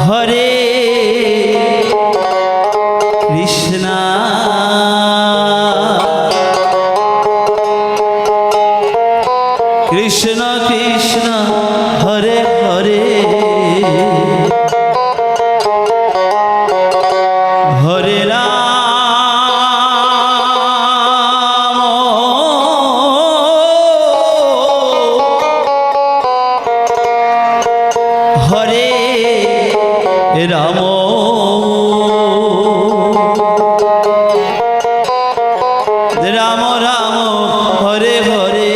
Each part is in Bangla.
হরে কৃষ্ণ কৃষ্ণ কৃষ্ণ হরে হরে হরে রাম হরে রাম রাম রাম হরে হরে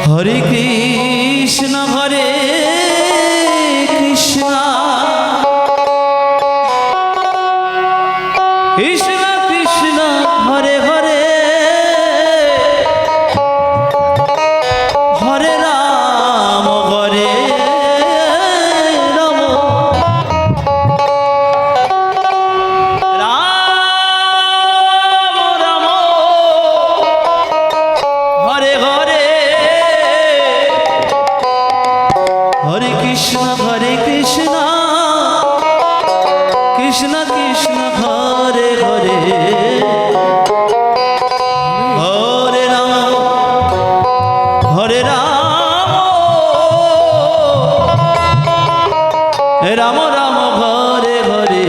হরে কৃষ্ণ হরে কৃষ্ণ কৃষ্ণ কৃষ্ণ হরে হরে হরে রাম হরে রাম রাম রাম হরে হরে হরে কৃষ্ণ কৃষ্ণ কৃষ্ণ হরে হরে হরে রাম হরে রাম রাম রাম হরে হরে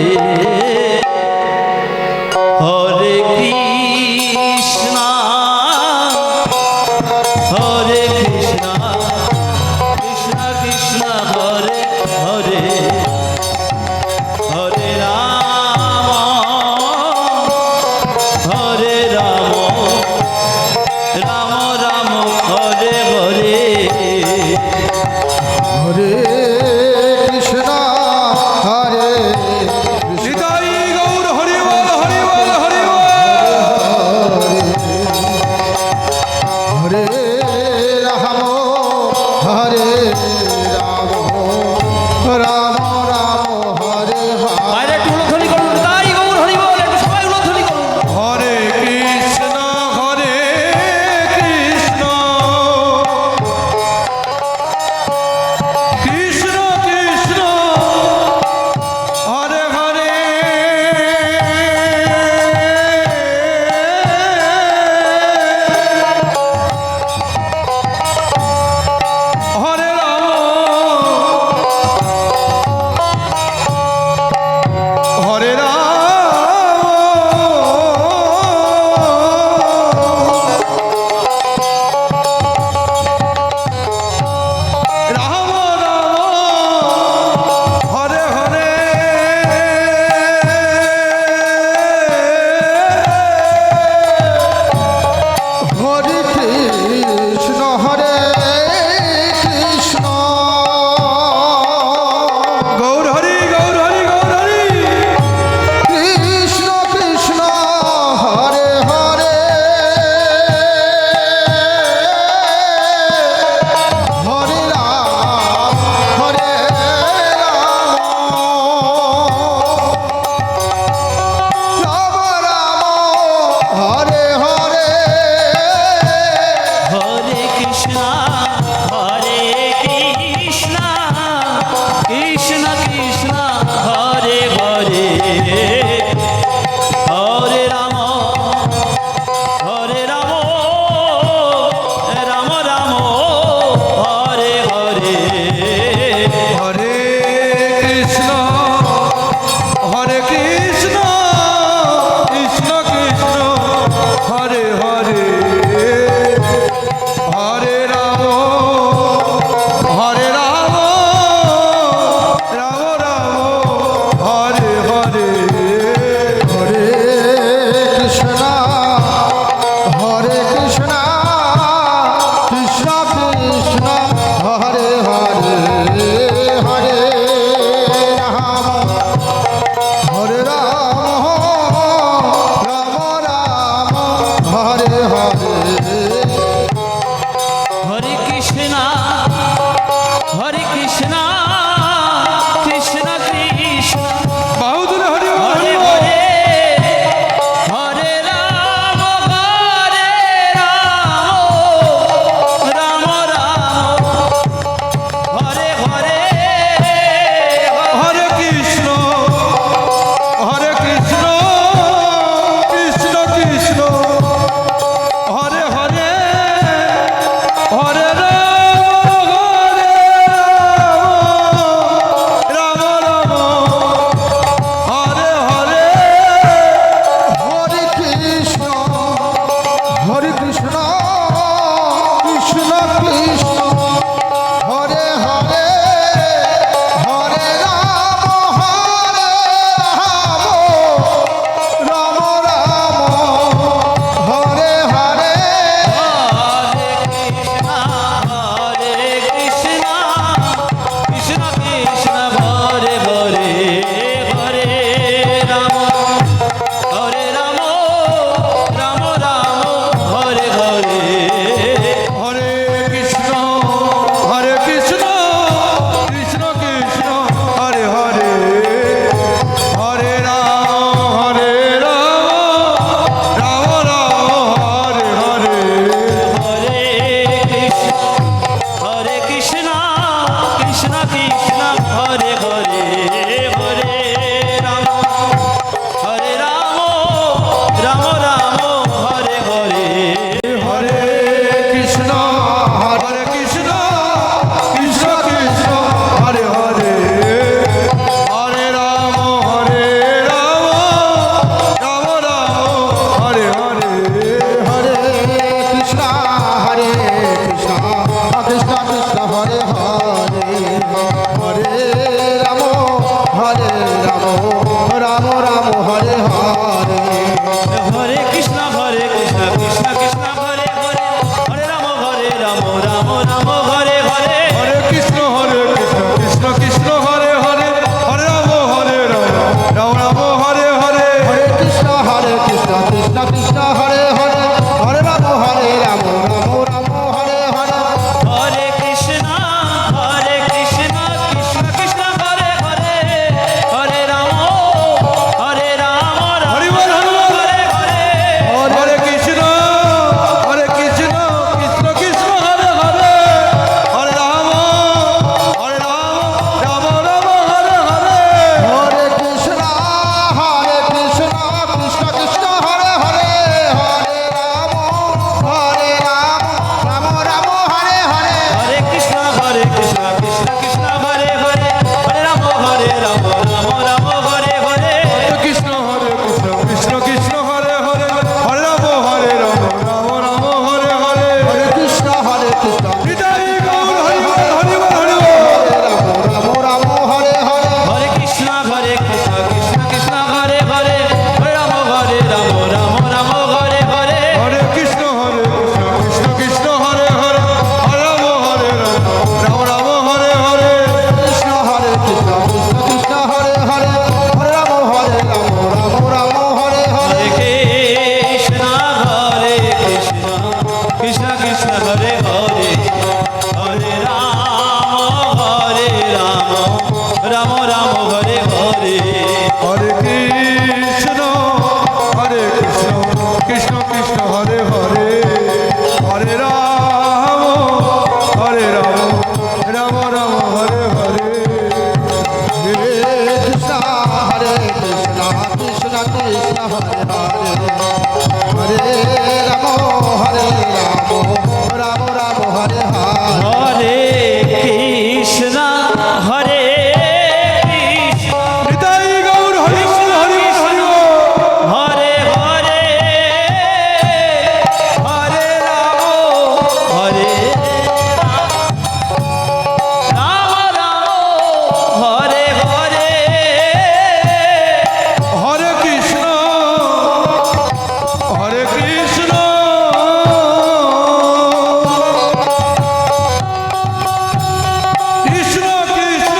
হরে কৃষ্ণ হরে কৃষ্ণ কৃষ্ণ কৃষ্ণ হরে হরে হরে রাম হরে রাম রাম রাম হরে হরে হরে কৃষ্ণ হরে নিতাই গৌর হরি বল হরি বল হরি বল হরে রাম হরে রাম রাম রাম হরে আরে একটু উলধ্বনি করুন নিতাই গৌর হরি বল একটু সবাই উলধ্বনি করুন হরে কৃষ্ণ কৃষ্ণ কৃষ্ণ হরে হরে হরে রাম হরে রাম রাম রাম হরে হরে হরে কৃষ্ণ হরে কৃষ্ণ গৌর হরি গৌর হরি গৌর হরি কৃষ্ণ কৃষ্ণ হরে হরে হরে রাম হরে রাম রাম রাম হরে হরে হরে কৃষ্ণ হরে কৃষ্ণ কৃষ্ণ কৃষ্ণ হরে হরে হরে রাম রাম রাম হরে হরে হরে কৃষ্ণ কৃষ্ণ কৃষ্ণ হরে হরে হরে রাম হরে হরে হরে রাম রাম রাম হরে হরে হরে কৃষ্ণ কৃষ্ণ কৃষ্ণ হরে হরে হরে রাম রাম রাম হরে হরে হরে কৃষ্ণ কৃষ্ণ কৃষ্ণ হরে হরে হরে রাম রাম রাম হরে হরে হরে কৃষ্ণ হরে কৃষ্ণ নিতাই গৌর হরি বল হরি বল হরি বল হরে হরে হরে রাম হরে রাম রাম হরে হরে হরে কৃষ্ণ কৃষ্ণ কৃষ্ণ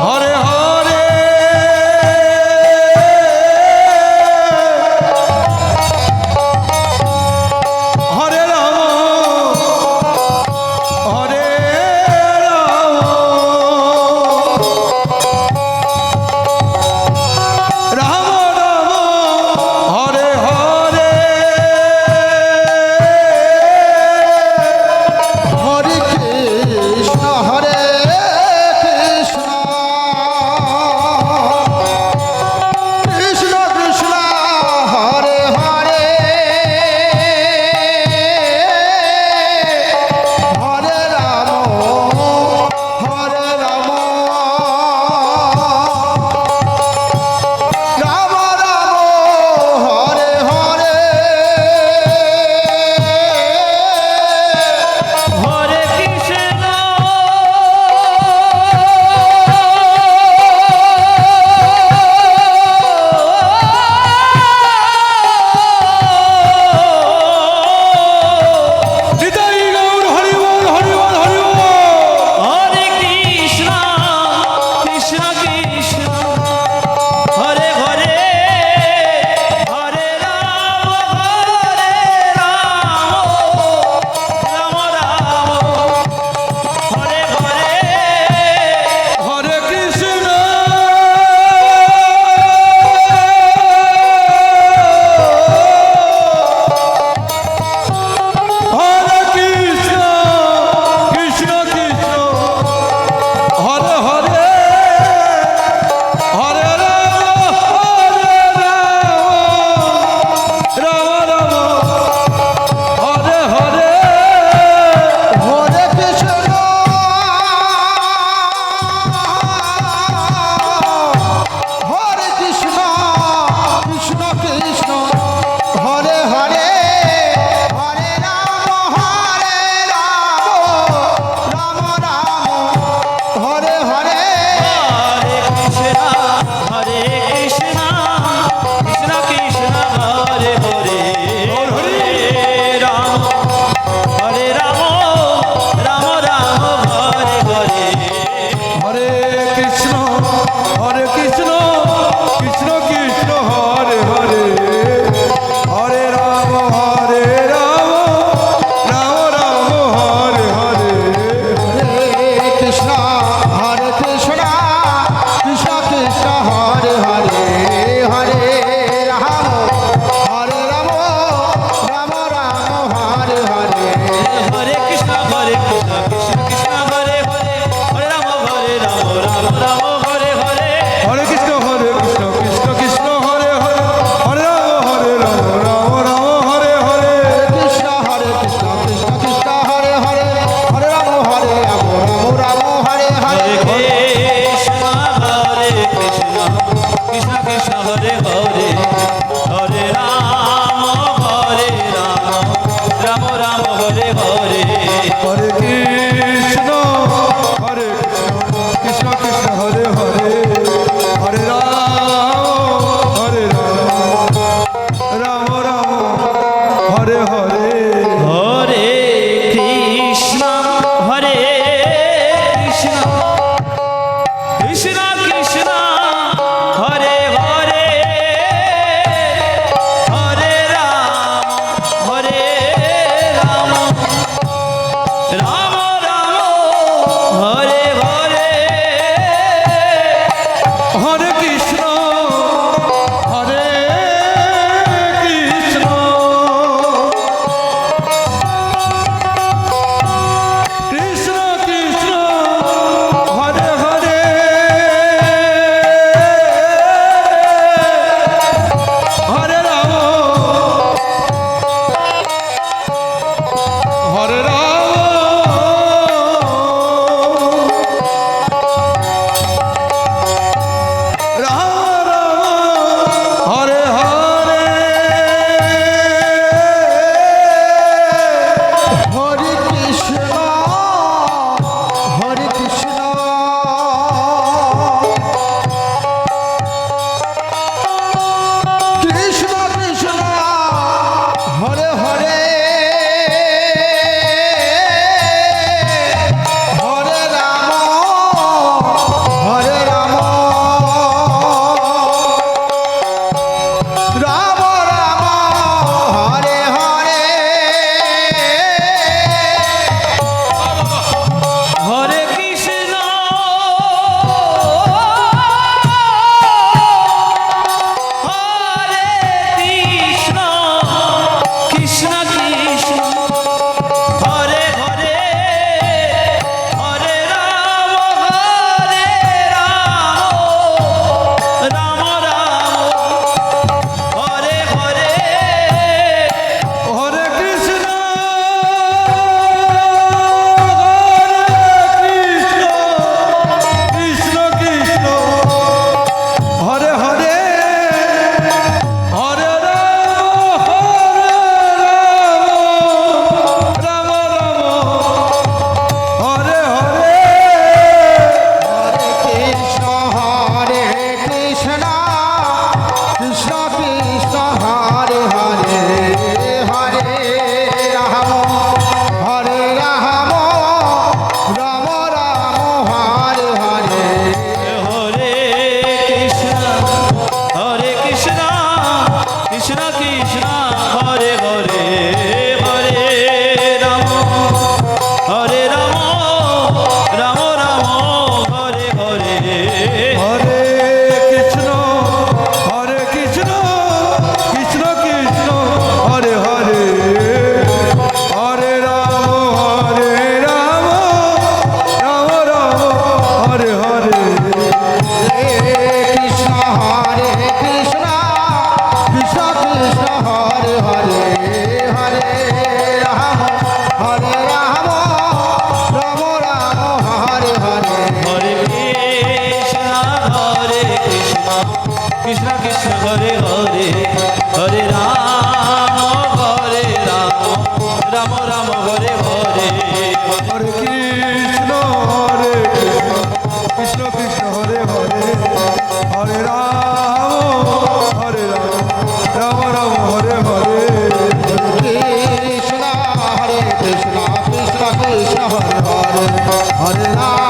হরে হরে হরে রাম হরে রাম রাম রাম হরে হরে হরে কৃষ্ণ কৃষ্ণ কৃষ্ণ হরে হরে হরে রাম রাম রাম হরে হরে হরে কৃষ্ণ নিতাই গৌর হরি বল হরি বল হরি বল হরে কৃষ্ণ কৃষ্ণ কৃষ্ণ হরে হরে হরে রাম রাম রাম হরে হরে হরে কৃষ্ণ হরে কৃষ্ণ কৃষ্ণ কৃষ্ণ হরে হরে হরে রাম রাম রাম হরে হরে হরে কৃষ্ণ হরে কৃষ্ণ কৃষ্ণ কৃষ্ণ হরে হরে হরে রাম রাম রাম হরে হরে হরে কৃষ্ণ হরে কৃষ্ণ কৃষ্ণ কৃষ্ণ হরে হরে হরে রাম রাম রাম হরে হরে হরে কৃষ্ণ কৃষ্ণ কৃষ্ণ হরে হরে হরে রাম রাম রাম হরে হরে হরে কৃষ্ণ কৃষ্ণ কৃষ্ণ হরে হরে হরে রাম রাম রাম হরে হরে হরে কৃষ্ণ কৃষ্ণ কৃষ্ণ হরে হরে হরে রাম রাম রাম হরে হরে হরে কৃষ্ণ কৃষ্ণ কৃষ্ণ হরে হরে হরে রাম রাম হরে হরে কৃষ্ণ কৃষ্ণ কৃষ্ণ হরে হরে হরে রাম রাম হরে হরে হরে কৃষ্ণ কৃষ্ণ কৃষ্ণ হরে হরে হরে রাম রাম রাম হরে হরে হরে কৃষ্ণ কৃষ্ণ কৃষ্ণ হরে হরে হরে রাম রাম হরে হরে হরে কৃষ্ণ হরে কৃষ্ণ কৃষ্ণ কৃষ্ণ হরে হরে হরে রাম হরে রাম রাম রাম হরে হরে হরে কৃষ্ণ হরে কৃষ্ণ কৃষ্ণ কৃষ্ণ হরে হরে হরে রাম রাম রাম হরে হরে হরে কৃষ্ণ হরে কৃষ্ণ কৃষ্ণ কৃষ্ণ হরে হরে হরে রাম রাম রাম হরে হরে হরে কৃষ্ণ কৃষ্ণ কৃষ্ণ হরে হরে হরে রাম রাম হরে হরে হরে কৃষ্ণ কৃষ্ণ কৃষ্ণ কৃষ্ণ হরে হরে হরে রাম রাম রাম হরে হরে হরে কৃষ্ণ কৃষ্ণ কৃষ্ণ হরে হরে হরে রাম রাম রাম হরে হরে হরে কৃষ্ণ কৃষ্ণ কৃষ্ণ কৃষ্ণ হরে হরে হরে রাম রাম রাম হরে হরে কৃষ্ণ কৃষ্ণ কৃষ্ণ কৃষ্ণ হরে হরে হরে রাম রাম রাম হরে হরে হরে কৃষ্ণ কৃষ্ণ কৃষ্ণ হরে হরে হরে রাম রাম রাম হরে হরে হরে কৃষ্ণ কৃষ্ণ কৃষ্ণ হরে হরে হরে রাম রাম রাম হরে হরে কৃষ্ণ কৃষ্ণ কৃষ্ণ কৃষ্ণ হরে হরে হরে রাম